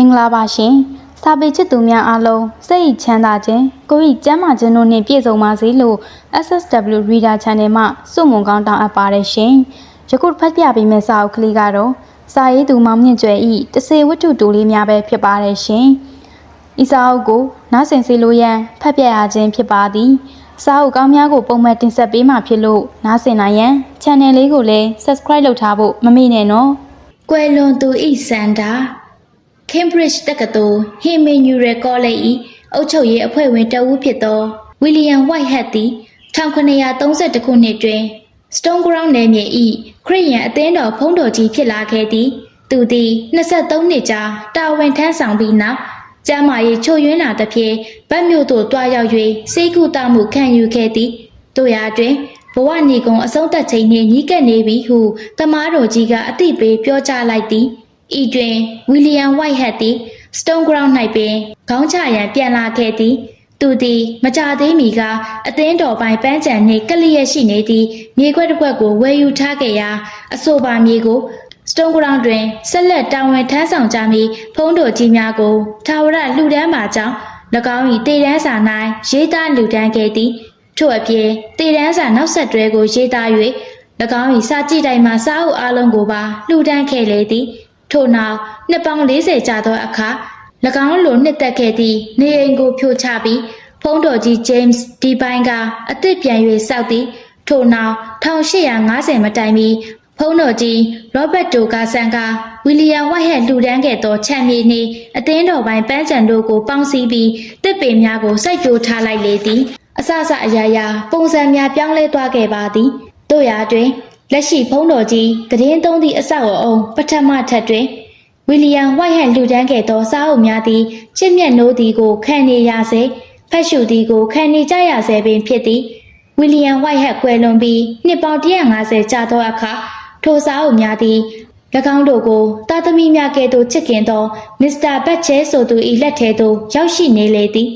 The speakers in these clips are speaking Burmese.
မင်္ဂလာပါရှင်စာပေချစ်သူများအားလုံးစိတ်ချမ်းသာခြင်းကိုယ်ဤကျမ်းမာခြင်းတို့နှင့်ပြည့်စုံပါစေလို့ SSW Reader Channel မှစုမုံကောင်းတောင်းအပ်ပါတယ်ရှင်ယခုဖတ်ပြပေးမယ့်စာအုပ်ကလေးကတော့စာရေးသူမောင်မြင့်ကျွဲဤတစေဝတ္ထုတိုလေးများပဲဖြစ်ပါတယ်ရှင်ဤစာအုပ်ကိုနားဆင်စေလိုရန်ဖတ်ပြရခြင်းဖြစ်ပါသည်စာအုပ်ကောင်းများကိုပုံမှန်တင်ဆက်ပေးမှာဖြစ်လို့နားဆင်နိုင်ရန် Channel လေးကိုလည်း Subscribe လုပ်ထားဖို့မမေ့နဲ့နော်ကွယ်လွန်သူဤစန္ဒာCambridge တက္ကသိုလ် Emmanuel College ၏အုပ်ချုပ်ရေးအဖွဲ့ဝင်တဦးဖြစ်သော William Whitehead သည်1932ခုနှစ်တွင် Stone Ground နယ်မြေ၏ခရစ်ယာန်အသင်းတော်ဘုန်းတော်ကြီးဖြစ်လာခဲ့သည်သူသည်23နှစ်ကြာတာဝန်ထမ်းဆောင်ပြီးနောက်ကျမ်းမာရေးချို့ယွင်းလာသဖြင့်ဗတ်မြို့သို့တွားရောက်၍စိတ်ကူတာမှုခံယူခဲ့သည်တို့ရာတွင်ဘဝညီကုံအဆုံးသတ်ချိန်နှင့်ညီးကပ်နေပြီဟုသမားတော်ကြီးကအသိပေးပြောကြားလိုက်သည်ဤတွင်ဝီလီယံဝိုက်ဟက်သည် Stone Ground ၌ပင်ခေါင်းချရန်ပြန်လာခဲ့သည်သူသည်မကြသေးမီကအသင်းတော်ပိုင်းပန်းချံနှင့်ကလျက်ရှိနေသည့်မြေခွက်တစ်ခွက်ကိုဝယ်ယူထားခဲ့ရာအဆိုပါမြေကို Stone Ground တွင်ဆက်လက်တာဝန်ထမ်းဆောင်ကြမည့်ဘုန်းတော်ကြီးများကိုထာဝရလှူဒန်းပါကြောင်း၎င်း၏တေတန်းစာ၌ရေးသားလှူဒန်းခဲ့သည်ထို့အပြင်တေတန်းစာနောက်ဆက်တွဲကိုရေးသား၍၎င်း၏စာကြည့်တိုင်းမှစာအုပ်အလုံးကိုပါလှူဒန်းခဲ့လေသည်ထို့နောက်နှစ်ပေါင်း40ကြာသောအခါ၎င်းလိုနှစ်သက်ခဲ့သည့်နေအိမ်ကိုဖြိုချပြီးဖုန်းတော်ကြီး James ဒီပိုင်းကအသစ်ပြန်၍စောက်သည်ထို့နောက်1850မတိုင်မီဖုန်းတော်ကြီး Robert Dougherson က William Whitehead လှူဒန်းခဲ့သောခြံမြေနှင့်အသင်းတော်ပိုင်းပန်းချံတို့ကိုပေါင်းစည်းပြီးတစ်ပင်များကိုစိုက်ပျိုးထားလိုက်လေသည်အစစအရာရာပုံစံများပြောင်းလဲသွားခဲ့ပါသည်တို့ရာတွင်လက်ရှိဖုန်းတော်ကြီးသတင်းသုံးသည့်အဆောက်အအုံပထမထပ်တွင်ဝီလီယံဝိုက်ဟက်လှူဒန်းခဲ့သောစာအုပ်များသည်ချစ်မြတ်နိုးသည်ကိုခံနေရစေဖတ်ရှုသည်ကိုခံနေကြရစေပင်ဖြစ်သည်ဝီလီယံဝိုက်ဟက်ကွယ်လွန်ပြီးနှစ်ပေါင်း150ကြာသောအခါထိုစာအုပ်များသည်၎င်းတို့ကိုတာသမီများကဲ့သို့ချစ်ခင်သောမစ္စတာဘတ်ချဲဆိုသူ၏လက်ထဲသို့ရောက်ရှိနေလေသည်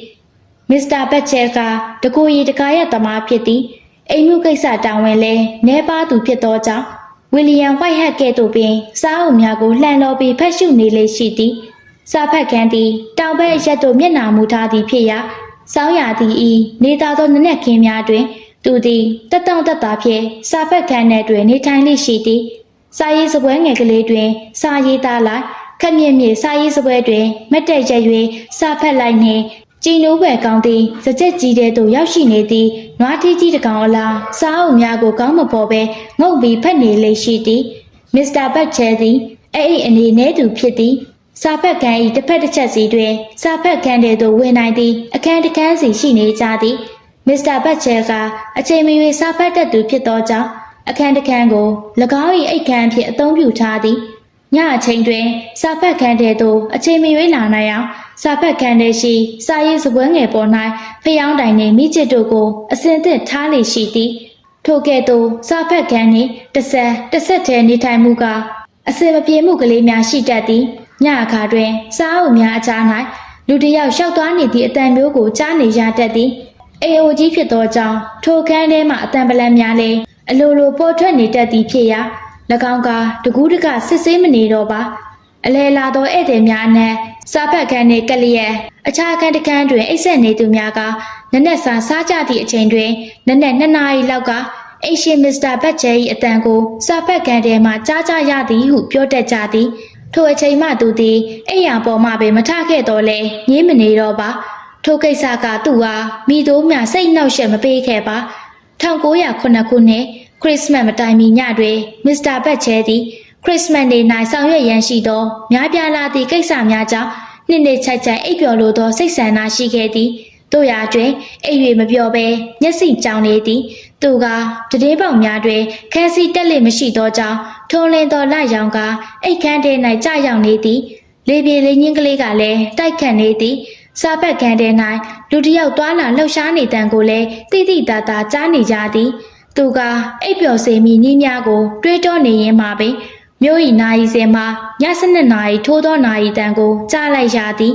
မစ္စတာဘတ်ချဲကတကိုယ်ရည်တကားရသမားဖြစ်သည်အိမ်မှုကိစ္စတာဝန်လဲနဲပါသူဖြစ်သောကြောင့်ဝီလီယံဝိုက်ဟက်ကဲ့သို့ပင်စာအုပ်များကိုလှန်တော်ပြီးဖတ်ရှုနေလေရှိသည်စာဖတ်ခန်းသည်တောင်ဘက်အရက်သို့မျက်နှာမူထားသည်ဖြစ်ရာစောင်းရသည်ဤနေသာသောနနက်ခင်းများတွင်သူသည်တက်တောင့်တက်တာဖြင့်စာဖတ်ခန်းထဲတွင်နေထိုင်လိရှိသည်စာရေးစပွဲငယ်ကလေးတွင်စာရေးသားလိုက်ခက်မြင့်မြင့်စာရေးစပွဲတွင်မတ်တက်ရက်၍စာဖတ်လိုက်နှင့်ကြည်နိုးပဲကောင်းသည်စကြက်ကြီးတဲ့သို့ရောက်ရှိနေသည်နွားထီးကြီးတကောင်အလားစားအုပ်များကိုကောင်းမပေါ်ပဲငုတ်ပြီးဖက်နေလေရှိသည်မစ္စတာဘတ်ချဲသည်အဲ့ဒီအနေနဲ့သူဖြစ်သည်စာဖတ်ခန်း၏တစ်ဖက်တစ်ချက်စီတွင်စာဖတ်ခန်းတဲ့သို့ဝင်နိုင်သည်အခန်းတစ်ခန်းစီရှိနေကြသည်မစ္စတာဘတ်ချဲကအချိန်မရွေးစာဖတ်တတ်သူဖြစ်သောကြောင့်အခန်းတစ်ခန်းကို၎င်း၏အိတ်ခန်းဖြင့်အသုံးပြုထားသည်ညအချိန်တွင်စာဖတ်ခန်းတဲ့သို့အချိန်မရွေးလာနိုင်အောင်စာဖတ်ခန်းထဲရှိစာရေးစပွဲငယ်ပေါ်၌ဖျောင်းတိုင်နှင့်မိချစ်တို့ကိုအစင်သစ်ထားလေရှိသည်ထိုကဲ့သို့စာဖတ်ခန်းနှင့်တစ်ဆက်ထဲနေထိုင်မှုကအစင်မပြေမှုကလေးများရှိတတ်သည်ညအခါတွင်စာအုပ်များအကြား၌လူတစ်ယောက်လျှောက်သွားနေသည့်အတန်မျိုးကိုကြားနေရတတ်သည်အိမ်အိုကြီးဖြစ်သောကြောင့်ထိုခန်းထဲမှအတန်ပလန်များလည်းအလိုလိုပေါ်ထွက်နေတတ်သည်ဖြစ်ရာ၎င်းကတကူးတကစစ်ဆေးမနေတော့ပါအလဲလာသောဧည့်သည်များအနက်စာဖတ်ခန်းနှင့်ကလျက်အခြားအခန်းတစ်ခန်းတွင်အိပ်ဆက်နေသူများကနနက်စာစားကြသည့်အချိန်တွင်နနက်2 နာရီလောက်ကအိမ်ရှင်မစ္စတာဘတ်ချဲ၏အတန်ကိုစာဖတ်ခန်းထဲမှကြားကြရသည်ဟုပြောတတ်ကြသည်ထိုအချိန်မှသူသည်အိမ်ရပေါ်မှပင်မထခဲ့တော့လဲငြင်းမနေတော့ပါထိုကိစ္စကသူ့အားမိတို့မြစိတ်နှောက်ယှက်မပေးခဲ့ပါ1909ခုနှစ်ခရစ်စမတ်မတိုင်မီညတွင်မစ္စတာဘတ်ချဲသည်ခရစ်စမတ်နေ့၌ဆောင်ရွက်ရန်ရှိသောများပြားလာသည့်ကိစ္စများကြောင့်နှစ်ချိုက်ချိုက်အိပ်ပျော်လိုသောစိတ်ဆန္ဒရှိခဲ့သည်တို့ရာတွင်အိပ်၍မပျော်ဘဲမျက်စိကြောင်နေသည်သူကတည်င်းပေါက်များတွင်ခန်းစီတက်လေမရှိသောကြောင့်ထုံလင်းသောလရောင်ကအိတ်ခမ်းထဲ၌ကြာရောက်နေသည်လေပြေလေညင်းကလေးကလည်းတိုက်ခတ်နေသည်စာဖတ်ခန်းထဲ၌လူတစ်ယောက်သွားလာလှုပ်ရှားနေတန်ကိုလည်းတိတိတသာကြားနေကြသည်သူကအိပ်ပျော်စေမိနည်းများကိုတွေးတောနေရင်းမှပင်မြို့၏နာရီစင်မှာည7 နာရီထိုးသောနာရီတန်ကိုကြားလိုက်ရသည်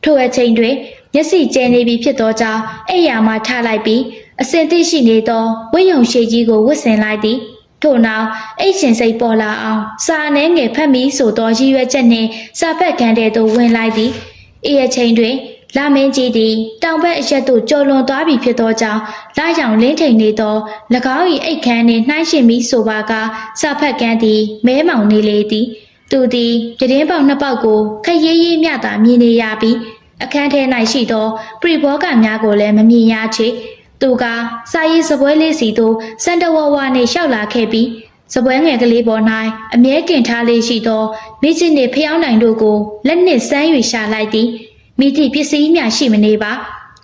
ထိုအချိန်တွင်မျက်စိကျဲနေပြီဖြစ်သောကြောင့်အိပ်ယာမှထလိုက်ပြီးအစင်သိရှိနေသောဝိယုံရှိကြီးကိုဝတ်ဆင်လိုက်သည် ထို့နောက်အိတ်ရှင်စိတ်ပေါ်လာအောင်စာနှဲငယ်ဖတ်ပြီးဆိုသောရည်ရွယ်ချက်နှင့်စာဖတ်ခန်းထဲသို့ဝင်လိုက်သည်ဤအချိန်တွင်လာမင်းကြီးသည်တောင်ဘက်အရက်သို့ကျော်လွန်သွားပြီဖြစ်သောကြောင့်လာရောင်လင်းထိန်နေသော၎င်း၏အိတ်ခမ်းနှင့်နှိုင်းယှဉ်ပြီးဆိုပါကစာဖတ်ခန်းသည်မဲမောင်နေလေသည်သူသည်ပြတင်းပေါက်နှစ်ပေါက်ကိုခက်ရေးရေးမျှသာမြင်နေရပြီးအခန်းထဲ၌ရှိသောပရိဘောဂများကိုလည်းမမြင်ရချေသူကစာရေးစပွဲလေးစီသို့စန္ဒဝဝနှင့်လျှောက်လာခဲ့ပြီးစပွဲငယ်ကလေးပေါ်၌အမြဲတင်ထားလေးရှိသောမိချစ်နှင့်ဖျောင်းနိုင်တို့ကိုလက်နှင့်ဆန်း၍ရှာလိုက်သည်မိသည့်ပစ္စည်းများရှိမနေပါ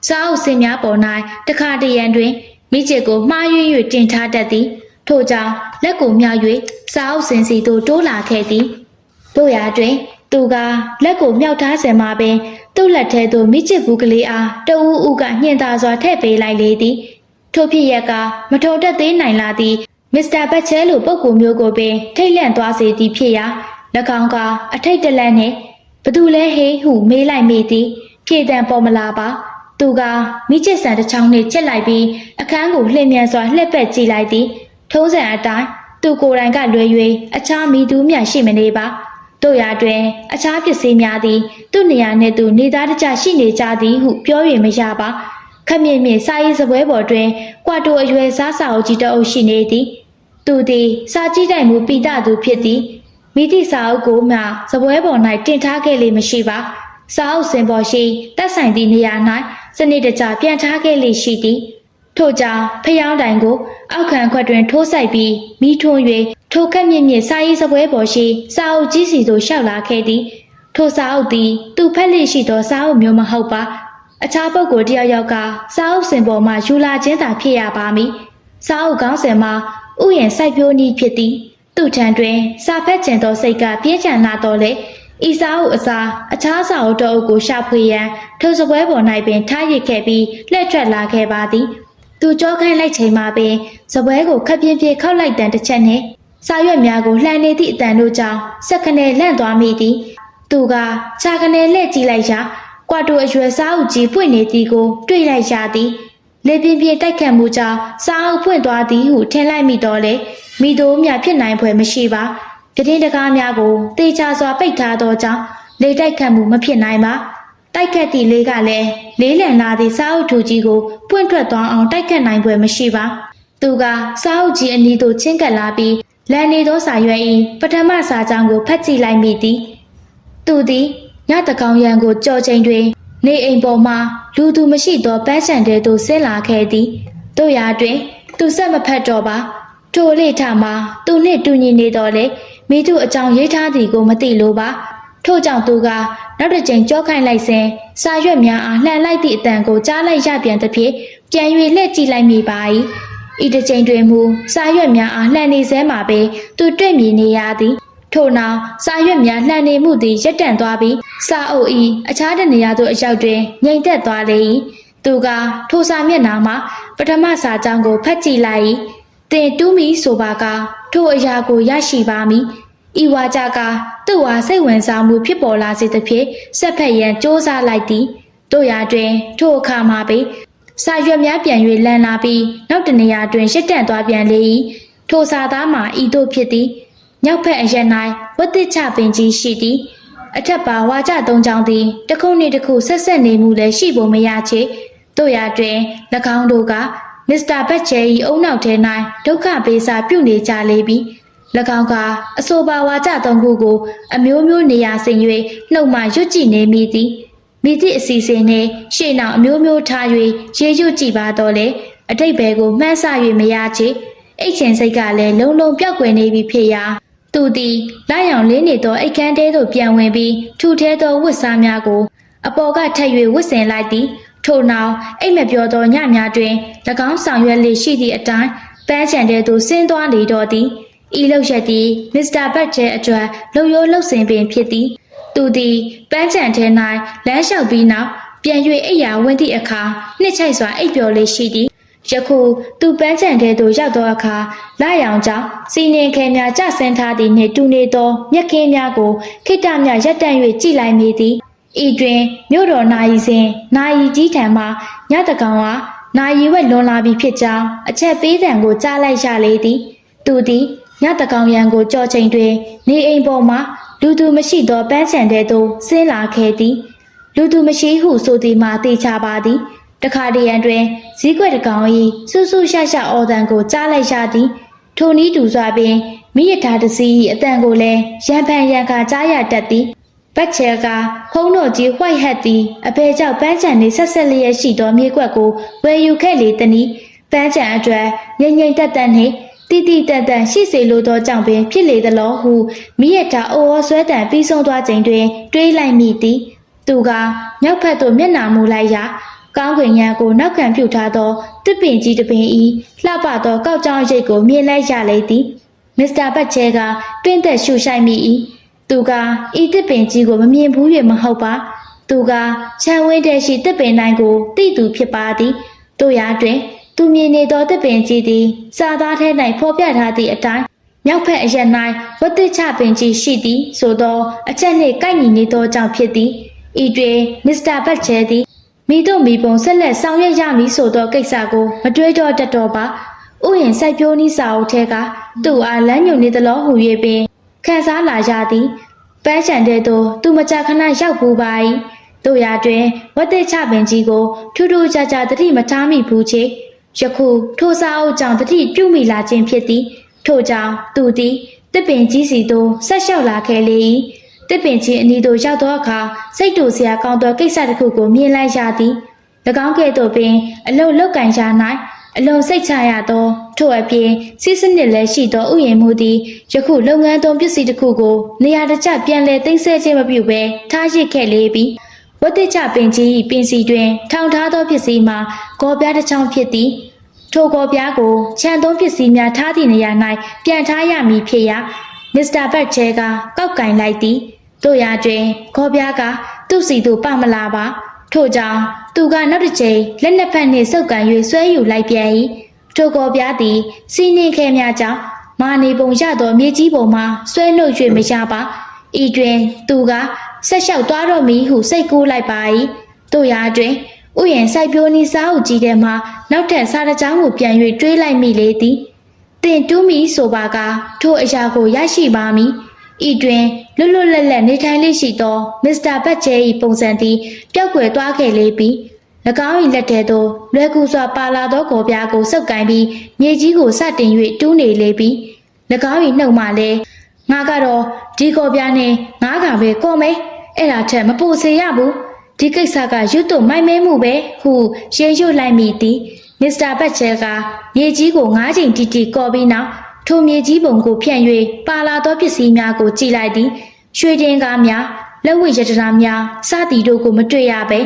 စာအုပ်စင်များပေါ်၌တခါတရံတွင်မိချစ်ကိုမှားယွင်း၍တင်ထားတတ်သည်ထို့ကြောင့်လက်ကိုမြောက်၍စာအုပ်စင်စီသို့တိုးလာခဲ့သည်တို့ရာတွင်သူကလက်ကိုမြောက်ထားစင်မှာပင်သူ့လက်ထဲသို့မိချစ်ဘူးကလေးအားတဦးဦးကညှင်သာစွာထည့်ပေးလိုက်လေသည်ထို့ဖြစ်ရကမထုံတက်သေးနိုင်လာသည်မစ္စတာဘတ်ချဲလိုပုဂ္ဂိုလ်မျိုးကိုပင်ထိတ်လန့်သွားစေသည်ဖြစ်ရာ၎င်းကအထိတ်တလန့်နှင့်ဘသူလဲဟေးဟုမေးလိုက်မိသည်ဖြေတံပေါ်မလာပါသူကမိချစ်ဆန်တစ်ချောင်းနှင့်ချက်လိုက်ပြီးအခန်းကိုလှည့်မြန်စွာလှည့်ပက်ကြည့်လိုက်သည်ထုံးစံအတိုင်းသူကိုယ်တိုင်ကလွယ်၍အခြားမိသူများရှိမနေပါတို့ရာတွင်အခြားပစ္စည်းများသည်သူ့နေရာနှင့်သူနေသားတကျရှိနေကြသည်ဟုပြော၍မရပါခက်မြင့်မြင့်စာရေးစပွဲပေါ်တွင်ကွာတိုအရွယ်စားစာအုပ်ကြီးတအုပ်ရှိနေသည်သူသည်စာကြည့်တိုင်မူပိတသူဖြစ်သည်မိသည့်စာအုပ်ကိုမှစပွဲပေါ်၌တင်ထားခဲ့လေမရှိပါစာအုပ်စင်ပေါ်ရှိတက်ဆိုင်သည့်နေရာ၌စနစ်တကျပြန်ထားခဲ့လေရှိသည်ထို့ကြောင့်ဖျောင်းတိုင်ကိုအောက်ခံခွက်တွင်ထိုးဆိုင်ပြီးမိထွန်း၍ထိုခက်မြင့်မြင့်စာရေးစပွဲပေါ်ရှိစာအုပ်ကြီးစီသို့လျှောက်လာခဲ့သည်ထိုစာအုပ်သည်သူဖက်လေရှိသောစာအုပ်မျိုးမဟုတ်ပါအခြားပုဂ္ဂိုလ်တယောက်ကစာအုပ်စင်ပေါ်မှယူလာခြင်းသာဖြစ်ရပါမည်စာအုပ်ကောင်းစင်မှာဥယျာဉ်စိုက်ပျိုးနည်းဖြစ်သည်သူ့ထံတွင်စာဖက်ကျင်သောစိတ်ကပြင်းထန်လာတော့လေဤစာအုပ်အစားအခြားစာအုပ်တို့ကိုရှာဖွေရန်ထိုစပွဲပေါ်၌ပင်ထားရစ်ခဲ့ပြီးလှည့်ထွက်လာခဲ့ပါသည်သူကြောခိုင်းလိုက်ချိန်မှာပင်စပွဲကိုခပ်ပြင်းပြင်းခောက်လိုက်တန်တစ်ချက်နှင့်စာရွက်များကိုလှန်နေသည့်အတန်တို့ကြောင့်စက်ခနဲလန့်သွားမိသည်သူကခြာခနဲလှည့်ကြည့်လိုက်ရာကွာတိုအရွယ်စာအုပ်ကြီးပွင့်နေသည်ကိုတွေ့လိုက်ရသည်လေပြင်းပြင်းတိုက်ခတ်မှုကြောင့်စာအုပ်ပွင့်သွားသည်ဟုထင်လိုက်မိတော့လေမိတို့များဖြစ်နိုင်ဖွယ်မရှိပါပြတင်းတကားများကိုတေချာစွာပိတ်ထားသောကြောင့်လေတိုက်ခတ်မှုမဖြစ်နိုင်ပါတိုက်ခတ်သည့်လေးကလည်းလေးလံလာသည့်စာအုပ်ထူကြီးကိုပွင့်ထွက်သွားအောင်တိုက်ခတ်နိုင်ဖွယ်မရှိပါသူကစာအုပ်ကြီးအနီးသို့ချင်းကပ်လာပြီးလန်နေသောစာရွက်၏ပထမစာကြောင်းကိုဖတ်ကြည့်လိုက်မိသည်သူသည်ညတကောင်ရံကိုကြော်ချိန်တွင်နေအိမ်ပေါ်မှလူသူမရှိသောပန်းချံတဲသို့ဆင်းလာခဲ့သည်တို့ရာတွင်သူဆက်မဖတ်တော့ပါထိုလေထမှာသူနှင့်တူညီနေတော့လေမိသူအကြောင်းရေးထားသည်ကိုမသိလို့ပါထို့ကြောင့်သူကနောက်တစ်ကြိမ်ကြောခိုင်းလိုက်စဉ်စာရွက်များအားလှန်လိုက်သည့်အတန်ကိုကြားလိုက်ရပြန်သဖြင့်ပြန်၍လှည့်ကြည့်လိုက်မိပါ၏ဤတစ်ကြိမ်တွင်မူစာရွက်များအားလှန်နေစဲမှာပဲသူတွေ့မြင်နေရသည်ထို့နောက်စာရွက်များလှန်နေမှုသည်ရပ်တန့်သွားပြီးစာအုပ်၏အခြားတနေရာသို့အရောက်တွင်ငြိမ်သက်သွားလေ၏သူကထိုစာမျက်နှာမှာပထမစာကြောင်းကိုဖတ်ကြည့်လိုက်၏တင်တူးမီဆိုပါကထိုအရာကိုရရှိပါမည်ဤဝါကြကသူ့ဟာစိတ်ဝင်စားမှုဖြစ်ပေါ်လာစေသဖြင့်ဆက်ဖက်ရန်စ조사လိုက်သည်တို့ရာတွင်ထိုအခါမှာပဲစာရွက်များပြန်၍လန်လာပြီးနောက်တနေရာတွင်ရှစ်တန့်သွားပြန်လေ၏ထိုစာသားမှာဤသို့ဖြစ်သည်မြောက်ဖက်အရက်၌ဝတ်တစ်ချပင်ကြီးရှိသည်အထက်ပါဝါကြသုံးချောင်းသည်တစ်ခုနှင့်တစ်ခုဆက်ဆက်နေမှုလည်းရှိဖို့မရချေတို့ရာတွင်၎င်းတို့ကမစ္စတာဘတ်ချဲ၏အုံနောက်ထဲ၌ဒုက္ခပေးစာပြုနေကြလေပြီ၎င်းကအဆိုပါဝါကြသုံးခုကိုအမျိုးမျိုးနေရာဆင်၍နှုတ်မှရွတ်ကြည့်နေမိသည်မိသည့်အစီအစဉ်နှင့်ရှေ့နောက်အမျိုးမျိုးထား၍ရေရွတ်ကြည့်ပါတော့လေအတိတ်ဘယ်ကိုမှန်းဆ၍မရချေအိတ်ချင်စိတ်ကလည်းလုံးလုံးပြောက်ကွယ်နေပြီဖြစ်ရာသူသည်လာရောင်လင်းနေသောအိတ်ခမ်းတဲသို့ပြန်ဝင်ပြီးထူထဲသောဝတ်စားများကိုအပေါ်ကထပ်၍ဝတ်ဆင်လိုက်သည်ထို့နောက်အိတ်မပြောသောညများတွင်၎င်းဆောင်ရွက်လေရှိသည့်အတိုင်းပန်းချံတဲသို့ဆင်းသွားလေတော့သည်ဤလောက်ရက်သည်မစ္စတာဘတ်ချဲအတွက်လှုပ်ရိုးလှုပ်ဆင်ပင်ဖြစ်သည်သူသည်ပန်းချံထဲ၌လမ်းလျှောက်ပြီးနောက်ပြန်၍အိယာဝင်သည့်အခါနှစ်ချိုက်စွာအိပ်ပျော်လေးရှိသည်ယခုသူပန်းချံထဲသို့ရောက်သောအခါလာရောင်ကြောင့်စီနင်ခဲများကျဆင်းထားသည်နှင့်တူနေသောမြက်ခင်းများကိုခိတ္တများရပ်တန့်၍ကြည်လိုက်မိသည်ဤတွင်မြို့တော်နာယီစဉ်နာယီကြီးထံမှညတကောင်ကနာယီဝက်လွန်လာပြီဖြစ်ကြောင်းအချက်ပေးတံကိုကြားလိုက်ရလေသည် သူသည်ညတကောင်ရန်ကိုကြော်ချိန်တွင်နေအိမ်ပေါ်မှလူသူမရှိသောပန်းချံတဲ့သို့ဆင်းလာခဲ့သည်လူသူမရှိဟုဆိုသည်မှာသိချပါသည်တခါတရံတွင်ဇီးကွက်တကောင်၏ဆူဆူရှာရှာအော်တန်ကိုကြားလိုက်ရသည်ထိုနည်းတူစွာပင်မိရထားတစီအတန်ကိုလည်းရံဖန်ရံခါကြားရတတ်သည်ဘတ်ချဲကဖုံးတော်ကြီးဝှိုက်ဟက်သည်အဖေကြောင့်ပန်းချံနေဆက်ဆက်လျက်ရှိသောမြေကွက်ကိုဝယ်ယူခဲ့လေသည်ပန်းချံအတွက်ငိမ့်ငိမ့်တက်တက်နှင့်တီတီတန်တန်ရှိစေလိုသောကြောင့်ပင်ဖြစ်လေသလောဟုမိရထားအိုဩဆွဲတန်ပြီးဆုံးသွားချိန်တွင်တွေးလိုက်မိသည်သူကမြောက်ဖက်သို့မျက်နှာမူလိုက်ရာကောင်းကင်ရန်ကိုနောက်ခံပြုထားသောတစ်ပင်ကြီးတစ်ပင်၏လှပသောကောက်ကြောင်ရိပ်ကိုမြင်လိုက်ရလေသည်မစ္စတာဘတ်ချဲကတွင်းသက်ရှူရှိုက်မိ၏သူကဤတစ်ပင်ကြီးကိုမမြင်ဘူး၍မဟုတ်ပါသူကခြံဝင်းထဲရှိတစ်ပင်တိုင်းကိုသိသူဖြစ်ပါသည်တို့ရာတွင်သူမြင်နေသောတစ်ပင်ကြီးသည်စာသားထဲ၌ဖော်ပြထားသည့်အတိုင်းမြောက်ဖက်အရက်၌ဝတ်တစ်ချပင်ကြီးရှိသည်ဆိုသောအချက်နှင့်ကိုက်ညီနေသောကြောင့်ဖြစ်သည်ဤတွင်မစ္စတာဘတ်ချဲသည်မိတို့မိပုံဆက်လက်ဆောင်ရွက်ရမည်ဆိုသောကိစ္စကိုမတွေးတော့တတ်တော့ပါဥယျာဉ်စိုက်ပျိုးနည်းစာအုပ်ထဲကသူ့အားလမ်းညွှန်နေသလိုဟူ၍ပင်ခံစားလာရသည်ပန်းချံတဲ့သို့သူမကြခဏရောက်ပူပါ၏တို့ရာတွင်ဝတ်တဲ့ချပင်ကြီးကိုထူးထူးခြားခြားတတိမထားမိဘူးချေယခုထိုစာအုပ်ကြောင့်တတိပြုမိလာခြင်းဖြစ်သည်ထို့ကြောင့်သူသည်တစ်ပင်ကြီးစီသို့ဆက်လျှောက်လာခဲ့လေ၏တစ်ပင်ကြီးအနီးသို့ရောက်သောအခါစိတ်တူစရာကောင်းသောကိစ္စတစ်ခုကိုမြင်လိုက်ရသည်၎င်းကဲ့သို့ပင်အလုံလောက်ကင်ရ၌အလွန်စိတ်ချရသောထို့အပြင်စီးစနစ်လည်းရှိသောဥယျာဉ်မှုသည်ယခုလုပ်ငန်းသုံးပစ္စည်းတစ်ခုကိုနေရာတကျပြန်လည်သိမ်းဆည်းခြင်းမပြုဘဲထားရစ်ခဲ့လေပြီဝတ်တစ်ချပင်ကြီးပင်စီတွင်ထောင်ထားသောပစ္စည်းမှာဂေါ်ပြားတစ်ချောင်းဖြစ်သည်ထိုဂေါ်ပြားကိုခြံသုံးပစ္စည်းများထားသည့်နေရာ၌ပြန်ထားရမည်ဖြစ်ရာမစ္စတာဘတ်ချဲကကောက်ကင်လိုက်သည်တို့ရာတွင်ဂေါ်ပြားကသူ့စီသို့ပမလာပါထို့ကြောင့်သူကနောက်တစ်ချိန်လက်နှစ်ဖက်နှင့်ဆုပ်ကန်၍ဆွဲယူလိုက်ပြန်၏ထိုဂေါ်ပြားသည်စီးနှင်းခဲများကြောင့်မာနေပုံရသောမြေကြီးပေါ်မှဆွဲနှုတ်၍မရပါဤတွင်သူကဆက်လျှောက်သွားတော့မည်ဟုစိတ်ကူးလိုက်ပါ၏တို့ရာတွင်ဥယျာဉ်စိုက်ပျိုးနည်းစာအုပ်ကြီးထဲမှနောက်ထပ်စာတစ်ကြောင်းကိုပြန်၍တွေးလိုက်မိလေသည်တင်တူးမီဆိုပါကထိုအရာကိုရရှိပါမည်ဤတွင်လွတ်လွတ်လပ်လပ်နေထိုင်လေးရှိသောမစ္စတာဘတ်ချဲ၏ပုံစံသည်ပျောက်ကွယ်သွားခဲ့လေပြီ၎င်း၏လက်ထဲသို့လွယ်ကူစွာပါလာသောဂေါ်ပြားကိုစုပ်ကိုင်ပြီးမြေကြီးကိုစတင်၍တူးနေလေပြီ၎င်း၏နှုတ်မှလည်းငါကတော့ဒီဂေါ်ပြားနဲ့ငါးကပဲကော်မယ်အဲ့ဒါထက်မပူစေရဘူးဒီကိစ္စကရွတ်တို့မိုက်မဲမှုပဲဟုရေရွတ်လိုက်မိသည်မစ္စတာဘတ်ချဲကမြေကြီးကို၅ချိန်တီတီကော်ပြီးနောက်ထိုမြေကြီးပုံကိုဖြန့်၍ပါလာသောပစ္စည်းများကိုကြည့်လိုက်သည်ရွှေတင်ကားများလက်ဝတ်ရတနာများစသည်တို့ကိုမတွေ့ရပဲ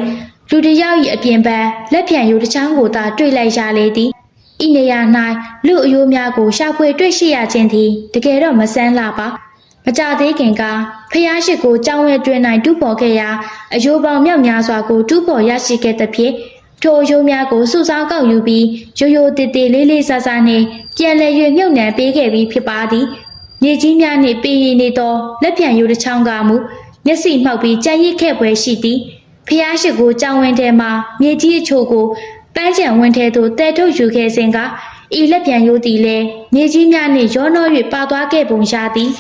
လူတစ်ယောက်၏အပြင်ပန်းလက်ဖြံရိုးတစ်ချောင်းကိုသာတွေ့လိုက်ရလေသည်ဤနေရာ၌လူအယိုးများကိုရှာဖွေတွေ့ရှိရခြင်းသည်တကယ်တော့မဆန်းလာပါမကြသေးခင်ကဖျားရှိကိုကြောင်းဝဲတွင်၌တူးပေါ်ခဲ့ရာအယိုးပေါင်းမြောက်များစွာကိုတူးပေါ်ရရှိခဲ့သဖြင့်ထိုအယိုးများကိုစုဆောင်းကောက်ယူပြီးရိုးရိုးတည်တည်လေးလေးဆဆနှင့်ပြန်လည်၍မြုပ်နှံပေးခဲ့ပြီးဖြစ်ပါသည်မြေကြီးများနှင့်ပေးရည်နေသောလက်ပြန်ရိုးတစ်ချောင်းကမူမျက်စိမှောက်ပြီးကြံ့ရစ်ခဲ့ပွဲရှိသည်ဖျားရှိကိုကြောင်းဝင်းထဲမှမြေကြီးအချို့ကိုပန်းချံဝင်းထဲသို့တဲထုတ်ယူခဲ့စဉ်ကဤလက်ပြန်ရိုးသည်လည်းမြေကြီးများနှင့်ရောနှော၍ပါသွားခဲ့ပုံရသည်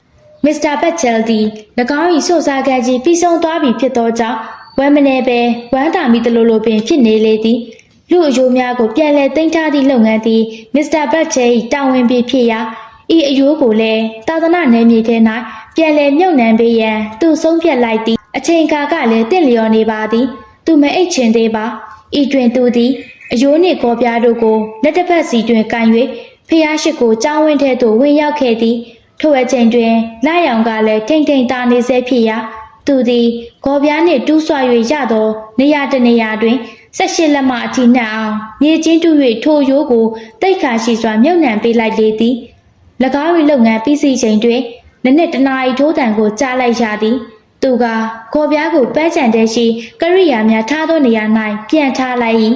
မစ္စတာဘတ်ချယ်သည်၎င်း၏ဆိုစားကကြီးပြီးဆုံးသွားပြီဖြစ်သောကြောင့်ဝမ်းမနေပဲဝမ်းသာမိသလိုပင်ဖြစ်နေလေသည်လူအယိုးများကိုပြန်လည်သိမ်းထားသည့်လုပ်ငန်းသည်မစ္စတာဘတ်ချယ်၏တာဝန်ပြီးဖြစ်ရာဤအယိုးကိုလည်းသာသနာနယ်မြေထဲ၌ပြန်လည်မြုပ်နှံပေးရန်သူဆုံးဖြတ်လိုက်သည်အချိန်ကာကလည်းတင့်လျော်နေပါသည်သူမအိတ်ချင်သေးပါဤတွင်သူသည်အယိုးနှင့်ကောပြားတို့ကိုလက်တစ်ဖက်စီတွင်ကန်၍ဖျားရှိကိုကြောင်းဝင်းထဲသို့ဝင်ရောက်ခဲ့သည်ထိုအချိန်တွင်လာရောင်ကလည်းထိမ့်ထိမ့်သားနေစေဖြစ်ရာသူသည်ဂေါ်ပြားနှင့်တူးဆွ၍ရသောနေရာတစ်နေရာတွင်18လက်မအထိနှံ့အောင်မြေချင်းတူ၍ထိုရိုးကိုတိတ်ခါရှိစွာမြုပ်နှံပေးလိုက်လေသည်၎င်း၏လုပ်ငန်းပြီးစီးချိန်တွင်နှစ်နှစ်တနာရီထိုးတံကိုကြားလိုက်ရသည်သူကဂေါ်ပြားကိုပန်းချံတဲ့ရှိကရိယာများထားသောနေရာ၌ပြန်ထားလိုက်၏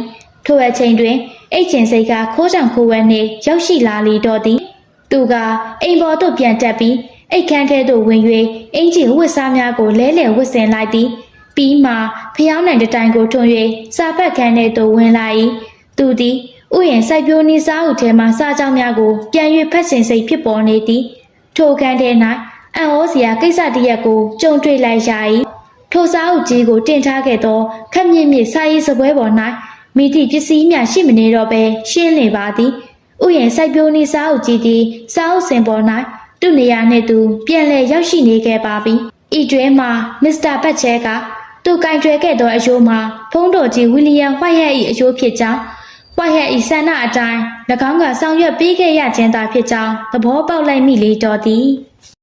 ထိုအချိန်တွင်အိတ်ချင်စိတ်ကခိုးဆောင်ခိုးဝဲနှင့်ရောက်ရှိလာလေတော့သည်သူကအိမ်ပေါ်သို့ပြန်တက်ပြီးအိတ်ခမ်းထဲသို့ဝင်၍အင်ဂျင်ဝတ်စားများကိုလဲလှယ်ဝတ်ဆင်လိုက်သည်ပြီးမှဖျောင်းနိုင်တတိုင်ကိုထွန်၍စာဖတ်ခန်းထဲသို့ဝင်လာ၏သူသည် ဥယျာဉ်စိုက်ပျိုးနည်းစာအုပ်ထဲမှစာကြောင်းများကိုပြန်၍ဖတ်ရှင်စိတ်ဖြစ်ပေါ်နေသည်ထိုခန်းထဲ၌အံ့ဩစရာကိစ္စတစ်ရပ်ကိုကြုံတွေ့လိုက်ရ၏ထိုစာအုပ်ကြီးကိုတင်ထားခဲ့သောခက်မြင့်မြင့်စာရေးစပွဲပေါ်၌မိသည့်ပစ္စည်းများရှိမနေတော့ဘဲရှင်းနေပါသည်ဥယျာဉ်စိုက်ပျိုးနည်းစာအုပ်ကြီးသည်စာအုပ်စင်ပေါ်၌သူ့နေရာနှင့်သူပြန်လည်ရောက်ရှိနေခဲ့ပါပြီဤတွင်မှာမစ္စတာဘတ်ချဲကသူကင်တွယ်ခဲ့သောအယိုးမှာဖုံးတော်ကြီးဝီလီယံဝိုက်ဟက်၏အယိုးဖြစ်ကြောင်းဝိုက်ဟက်၏ဆန္ဒအတိုင်း၎င်းကဆောင်ရွက်ပေးခဲ့ရခြင်းသာဖြစ်ကြောင်းသဘောပေါက်လိုက်မိလေတော့သည်